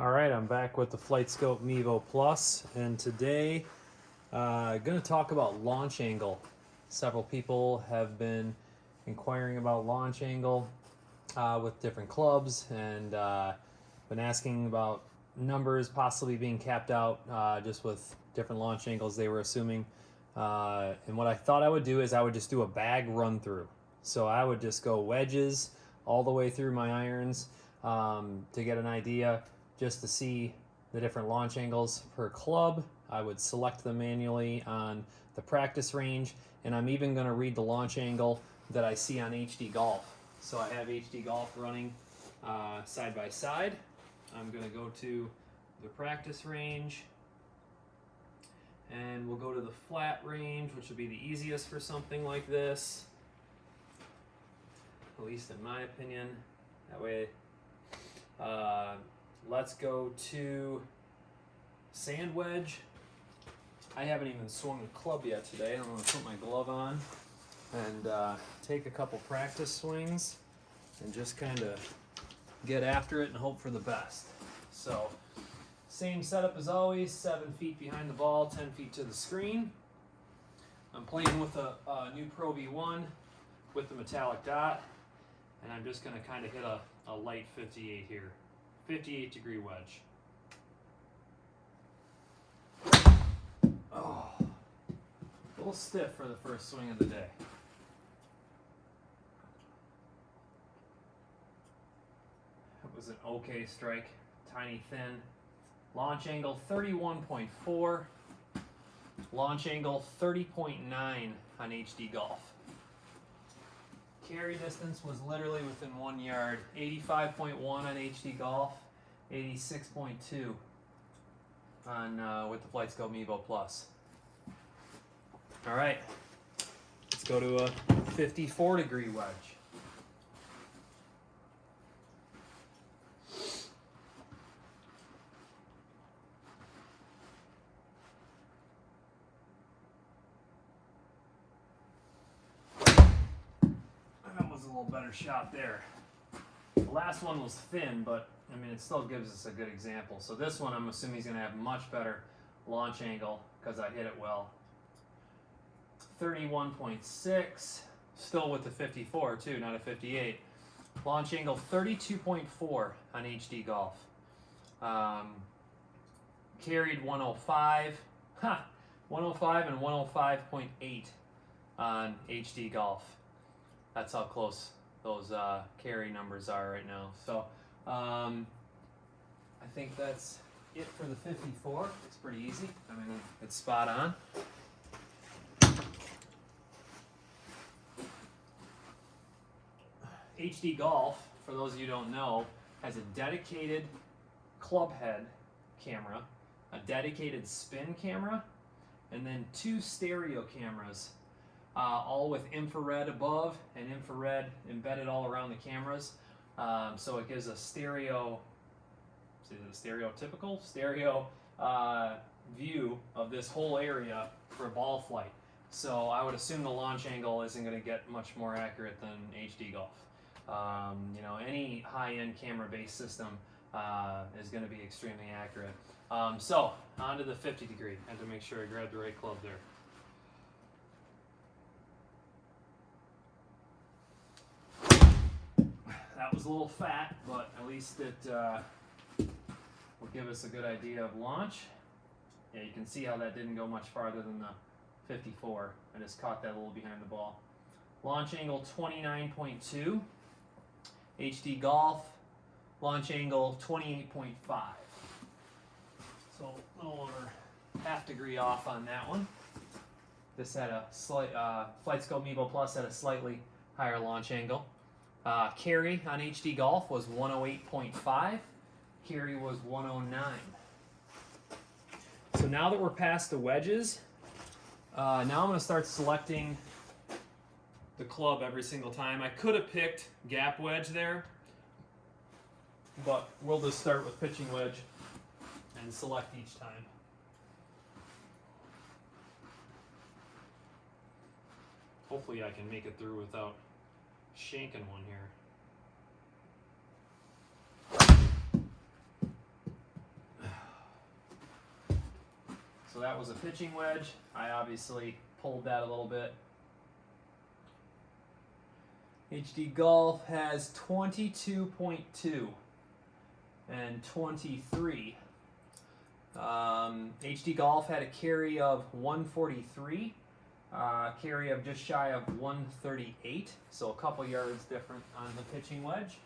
Alright, I'm back with the Flightscope Mevo Plus, and today going to talk about launch angle. Several people have been inquiring about launch angle with different clubs, and been asking about numbers possibly being capped out just with different launch angles they were assuming. And what I thought I would do is I would just do a bag run through. So I would just go wedges all the way through my irons to get an idea, just to see the different launch angles per club. I would select them manually on the practice range, and I'm even going to read the launch angle that I see on HD Golf. So I have HD Golf running side by side. I'm going to go to the practice range, and we'll go to the flat range, which will be the easiest for something like this, at least in my opinion. That way, let's go to sand wedge. I haven't even swung the club yet today. I'm going to put my glove on and take a couple practice swings and just kind of get after it and hope for the best. So, same setup as always, 7 feet behind the ball, 10 feet to the screen. I'm playing with a new Pro V1 with the metallic dot, and I'm just going to kind of hit a light 58 here. 58 degree wedge. Oh, a little stiff for the first swing of the day. It was an okay strike, tiny thin. Launch angle 31.4. Launch angle 30.9 on HD Golf. Carry distance was literally within 1 yard. 85.1 on HD Golf, 86.2 on with the Flightscope Mevo Plus. All right, let's go to a 54 degree wedge. A little better shot there. The last one was thin, but I mean it still gives us a good example. So this one I'm assuming he's going to have much better launch angle because I hit it well. 31.6, still with the 54 too, not a 58. Launch angle 32.4 on HD Golf. Carried 105, 105 and 105.8 on HD Golf. That's how close those carry numbers are right now. So I think that's it for the 54. It's pretty easy. I mean, it's spot on. HD Golf, for those of you who don't know, has a dedicated club head camera, a dedicated spin camera, and then 2 stereo cameras. All with infrared above and infrared embedded all around the cameras. So it gives a stereo, is it a stereotypical? Stereo view of this whole area for ball flight. So I would assume the launch angle isn't going to get much more accurate than HD Golf. You know, any high-end camera-based system is going to be extremely accurate. So on to the 50 degree. I had to make sure I grabbed the right club there. That was a little fat, but at least it will give us a good idea of launch. Yeah, you can see how that didn't go much farther than the 54. I just caught that a little behind the ball. Launch angle 29.2. HD Golf, launch angle 28.5. So a little over half degree off on that one. This had a slight, Flightscope Mevo Plus had a slightly higher launch angle. Carry on HD Golf was 108.5. Carry was 109. So now that we're past the wedges, now I'm going to start selecting the club every single time. I could have picked gap wedge there, but we'll just start with pitching wedge and select each time. Hopefully I can make it through without shanking one here. that was a pitching wedge. I obviously pulled that a little bit. HD Golf has 22.2 and 23. HD Golf had a carry of 143, carry of just shy of 138, so a couple yards different on the pitching wedge.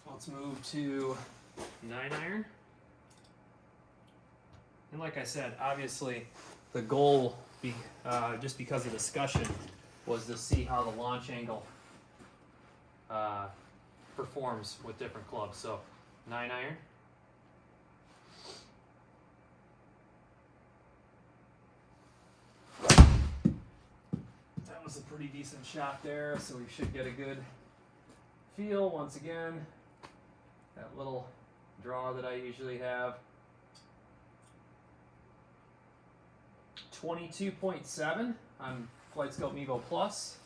Let's move to 9-iron. And like I said, obviously the goal, just because of discussion, was to see how the launch angle performs with different clubs. So 9-iron. That was a pretty decent shot there, so we should get a good feel once again. That little draw that I usually have. 22.7 on Flightscope Mevo Plus.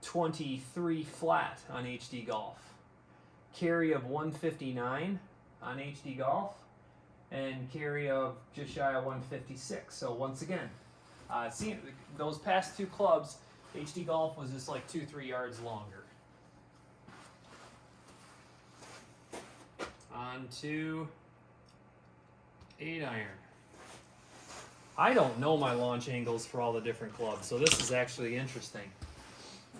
23 flat on HD Golf. Carry of 159 on HD Golf. And carry of just shy of 156. So once again, see those past two clubs, HD Golf was just like 2-3 yards longer. On to 8-iron. I don't know my launch angles for all the different clubs, so this is actually interesting.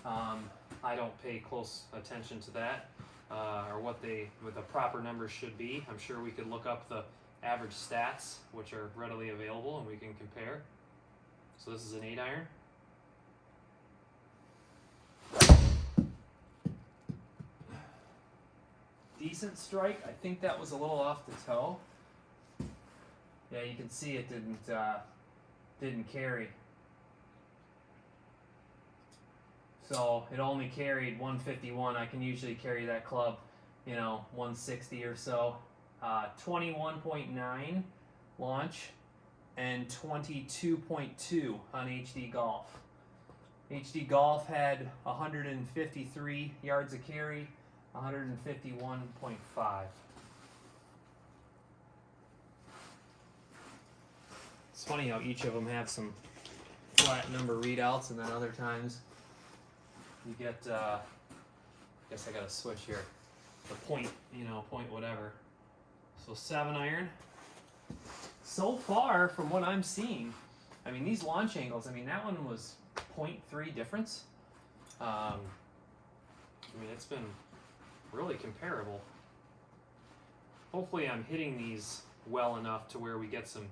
I don't pay close attention to that, or what the proper numbers should be. I'm sure we could look up the average stats, which are readily available, and we can compare. So this is an 8-iron. Decent strike. I think that was a little off the toe. Yeah, you can see it didn't carry. So it only carried 151. I can usually carry that club, 160 or so. 21.9 launch and 22.2 on HD Golf. HD Golf had 153 yards of carry, 151.5. It's funny how each of them have some flat number readouts, and then other times you get, I guess I gotta switch here, the point, point whatever. So 7-iron. So far, from what I'm seeing, I mean, these launch angles, that one was 0.3 difference. It's been really comparable. Hopefully I'm hitting these well enough to where we get some,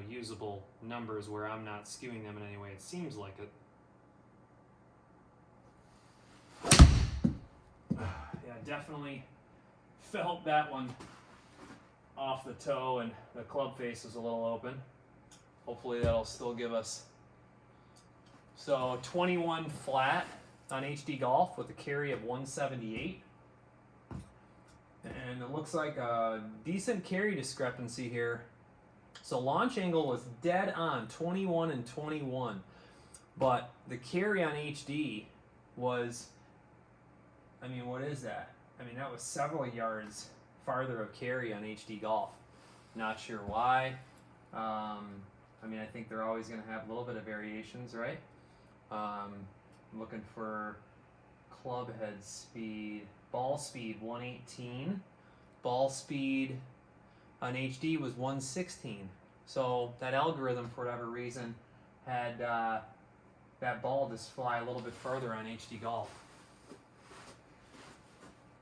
usable numbers where I'm not skewing them in any way. It seems like it. Yeah, definitely felt that one off the toe, and the club face was a little open. Hopefully that'll still give us. So 21 flat on HD Golf with a carry of 178. And it looks like a decent carry discrepancy here. So launch angle was dead on, 21 and 21. But the carry on HD was, what is that? That was several yards farther of carry on HD Golf. Not sure why. I think they're always going to have a little bit of variations, right? I'm looking for club head speed. Ball speed 118. Ball speed on HD was 116. So that algorithm, for whatever reason, had that ball just fly a little bit further on HD Golf.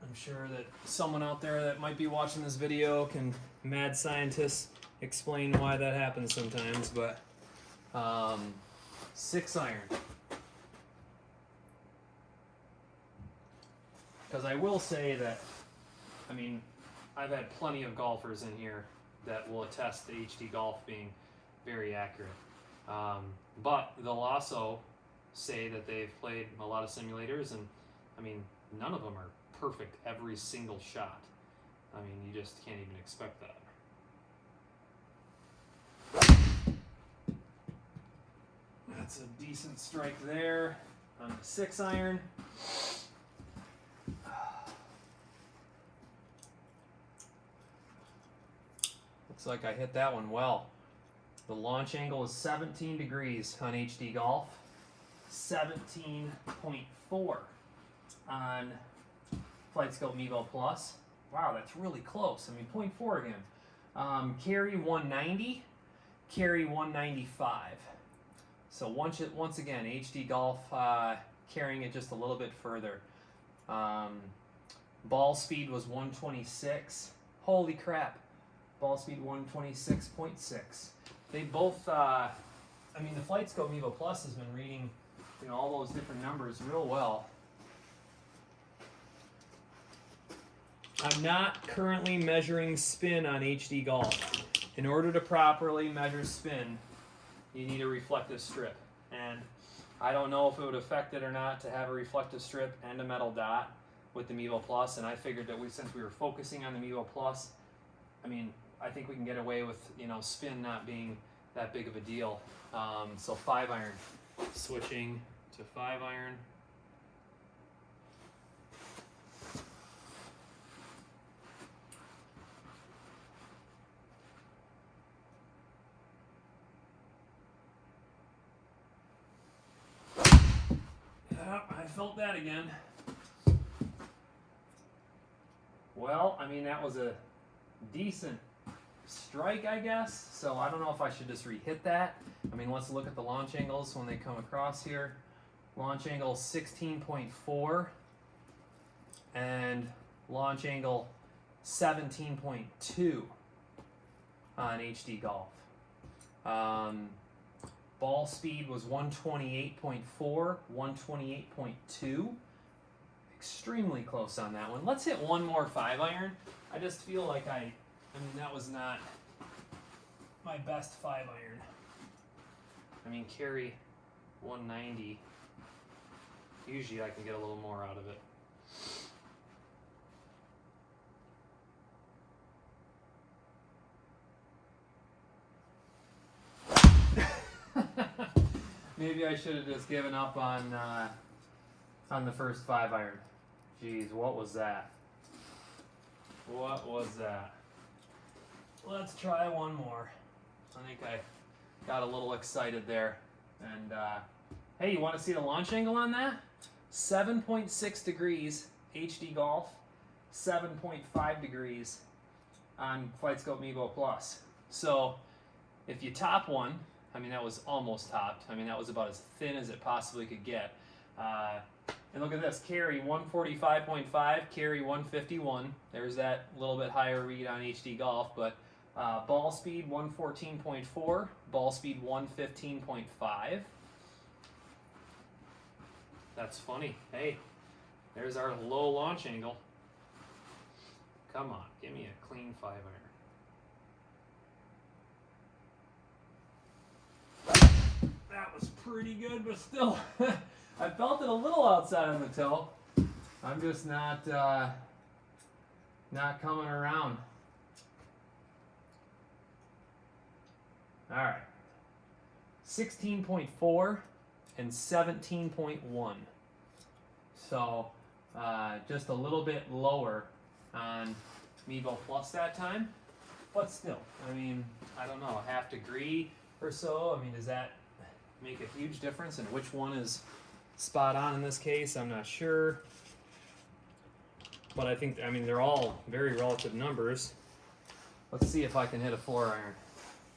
I'm sure that someone out there that might be watching this video can, mad scientists, explain why that happens sometimes, but 6-iron. Because I will say that, I've had plenty of golfers in here that will attest to HD Golf being very accurate. But they'll also say that they've played a lot of simulators, and none of them are perfect every single shot. You just can't even expect that. That's a decent strike there on the 6-iron. Looks like I hit that one well. The launch angle is 17 degrees on HD Golf, 17.4 on Flightscope Mevo Plus. Wow, that's really close. I mean, 0.4 again. Carry 190, carry 195. So once again, HD Golf carrying it just a little bit further. Ball speed was 126. Holy crap. Ball speed 126.6. They both, I mean, the Flightscope Mevo Plus has been reading, you know, all those different numbers real well. I'm not currently measuring spin on HD Golf. In order to properly measure spin, you need a reflective strip. And I don't know if it would affect it or not to have a reflective strip and a metal dot with the Mevo Plus, and I figured that since we were focusing on the Mevo Plus, I mean, I think we can get away with, you know, spin not being that big of a deal. So 5-iron, switching to 5-iron. Yeah, I felt that again. Well, I mean, that was a decent strike, I guess. So I don't know if I should just re-hit that. I mean, let's look at the launch angles when they come across here. Launch angle 16.4 and launch angle 17.2 on HD Golf. Ball speed was 128.4, 128.2. Extremely close on that one. Let's hit one more 5-iron. I just feel like I mean, that was not my best 5-iron. I mean, carry 190. Usually I can get a little more out of it. Maybe I should have just given up on the first 5-iron. Jeez, what was that? What was that? Let's try one more. I think I got a little excited there. And hey, you want to see the launch angle on that? 7.6 degrees HD Golf, 7.5 degrees on Flightscope Mevo Plus. So if you top one, I mean, that was almost topped. I mean, that was about as thin as it possibly could get. And look at this, carry 145.5, carry 151. There's that little bit higher read on HD Golf, but ball speed 114.4, ball speed 115.5. That's funny. Hey, there's our low launch angle. Come on, give me a clean 5-iron. That was pretty good, but still, I felt it a little outside of the toe. I'm just not coming around. All right, 16.4 and 17.1. So just a little bit lower on Mevo Plus that time, but still, I mean, I don't know, a half degree or so. I mean, does that make a huge difference? And which one is spot on in this case, I'm not sure. But I think, I mean, they're all very relative numbers. Let's see if I can hit a 4-iron.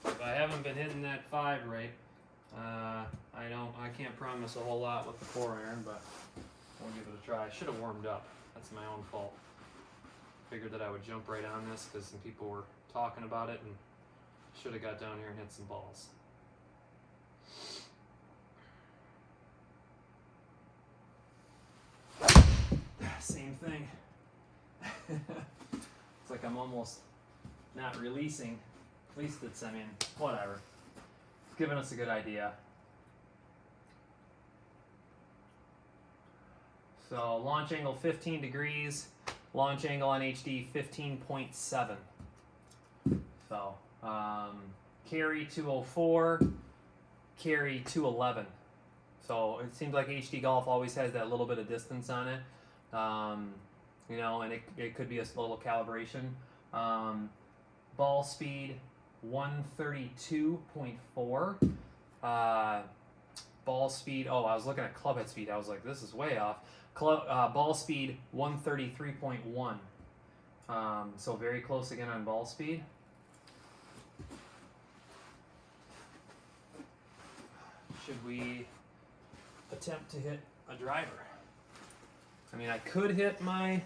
If I haven't been hitting that 5 right, I can't promise a whole lot with the 4-iron, but we'll give it a try. I should have warmed up. That's my own fault. Figured that I would jump right on this because some people were talking about it, and should have got down here and hit some balls. Same thing. It's like I'm almost not releasing. At least it's, I mean, whatever. It's giving us a good idea. So launch angle 15 degrees, launch angle on HD 15.7. So carry 204, carry 211. So it seems like HD Golf always has that little bit of distance on it. You know, and it could be a little calibration. Ball speed 132.4. Ball speed, oh, I was looking at club head speed. I was like, this is way off. Ball speed 133.1. So very close again on ball speed. Should we attempt to hit a driver? I mean, I could hit my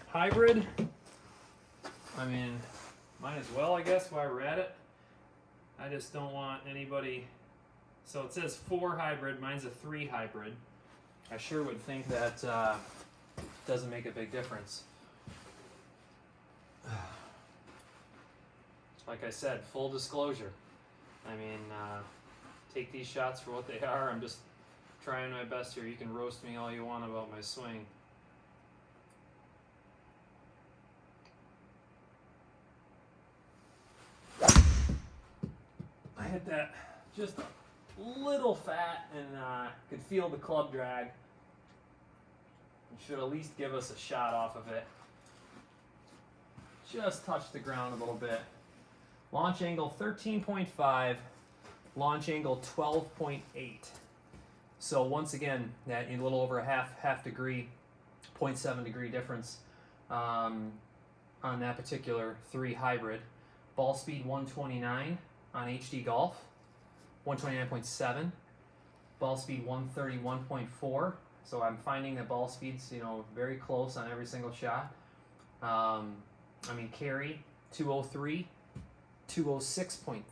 hybrid. I mean, might as well, I guess, while we're at it. I just don't want anybody. So it says 4 hybrid, mine's a 3 hybrid. I sure would think that doesn't make a big difference. Like I said, full disclosure. I mean, take these shots for what they are. I'm just trying my best here. You can roast me all you want about my swing. I hit that just a little fat and could feel the club drag. It should at least give us a shot off of it. Just touch the ground a little bit. Launch angle 13.5, launch angle 12.8. So once again, that in a little over a half degree, 0.7 degree difference on that particular 3 hybrid. Ball speed 129 on HD Golf, 129.7. Ball speed 131.4. So I'm finding that ball speed's, you know, very close on every single shot. I mean, carry 203, 206.3.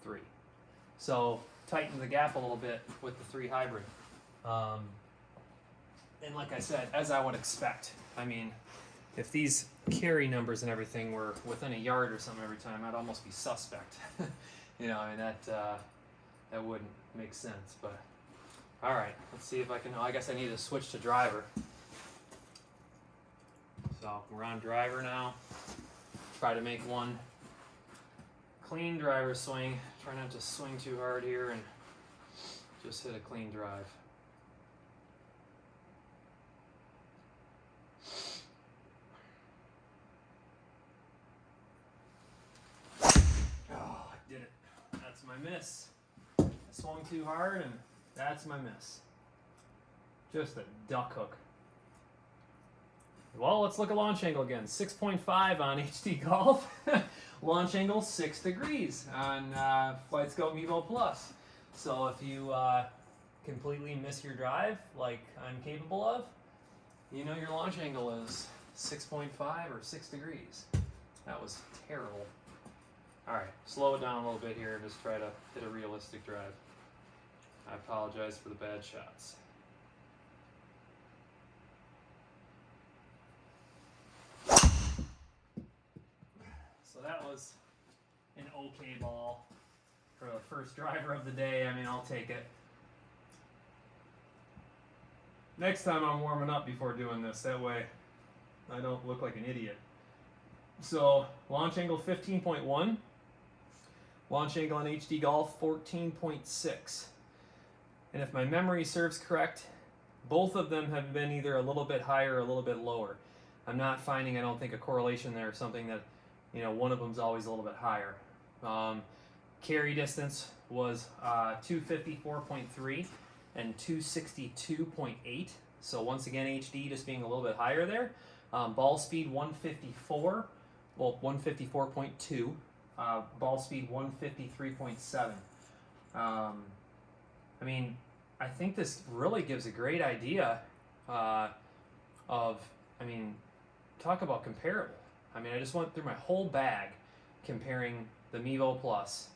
So tighten the gap a little bit with the 3 hybrid. And like I said, as I would expect, I mean, if these carry numbers and everything were within a yard or something every time, I'd almost be suspect. You know, I mean, that wouldn't make sense. But all right, let's see if I can. I guess I need to switch to driver. So we're on driver now. Try to make one clean driver swing. Try not to swing too hard here and just hit a clean drive. Oh, I did it. That's my miss. I swung too hard and that's my miss. Just a duck hook. Well, let's look at launch angle again. 6.5 on HD Golf. Launch angle 6 degrees on Flightscope Mevo Plus. So if you completely miss your drive, like I'm capable of, you know your launch angle is 6.5 or 6 degrees. That was terrible. All right, slow it down a little bit here and just try to hit a realistic drive. I apologize for the bad shots. So that was an okay ball for the first driver of the day. I mean, I'll take it. Next time I'm warming up before doing this. That way I don't look like an idiot. So launch angle 15.1. Launch angle on HD Golf 14.6. And if my memory serves correct, both of them have been either a little bit higher or a little bit lower. I'm not finding, I don't think, a correlation there, something that, you know, one of them's always a little bit higher. Carry distance was 254.3 and 262.8. So once again, HD just being a little bit higher there. Ball speed 154, well, 154.2. Ball speed 153.7. I mean, I think this really gives a great idea of, I mean, talk about comparable. I mean, I just went through my whole bag comparing the Mevo Plus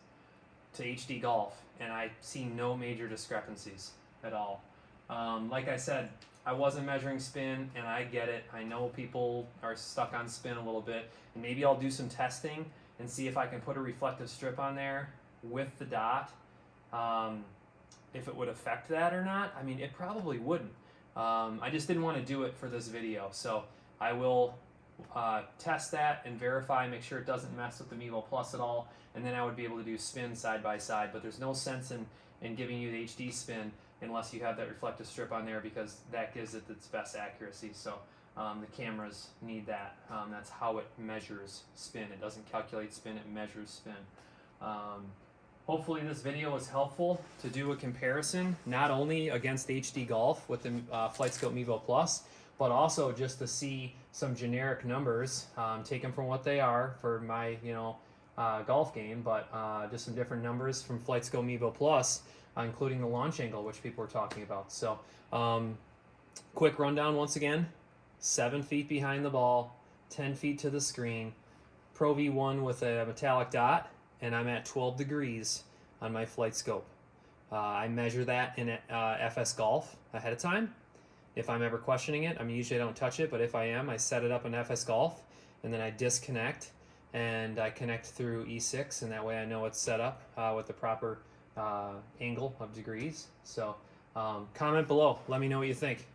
to HD Golf, and I see no major discrepancies at all. Like I said, I wasn't measuring spin, and I get it. I know people are stuck on spin a little bit, and maybe I'll do some testing and see if I can put a reflective strip on there with the dot. If it would affect that or not. I mean, it probably wouldn't. I just didn't want to do it for this video, so I will test that and verify, make sure it doesn't mess with the Mevo Plus at all, and then I would be able to do spin side by side. But there's no sense in giving you the HD spin unless you have that reflective strip on there, because that gives it its best accuracy. So the cameras need that. That's how it measures spin. It doesn't calculate spin, it measures spin. Hopefully this video was helpful to do a comparison, not only against HD Golf with the Flightscope Mevo Plus, but also just to see some generic numbers, take them from what they are for my golf game, but just some different numbers from Flightscope Mevo Plus, including the launch angle, which people were talking about. So quick rundown once again: 7 feet behind the ball, 10 feet to the screen, Pro V1 with a metallic dot, and I'm at 12 degrees on my Flightscope. I measure that in FS Golf ahead of time. If I'm ever questioning it, usually I don't touch it, but if I am, I set it up in FS Golf, and then I disconnect, and I connect through E6, and that way I know it's set up with the proper angle of degrees. So comment below. Let me know what you think.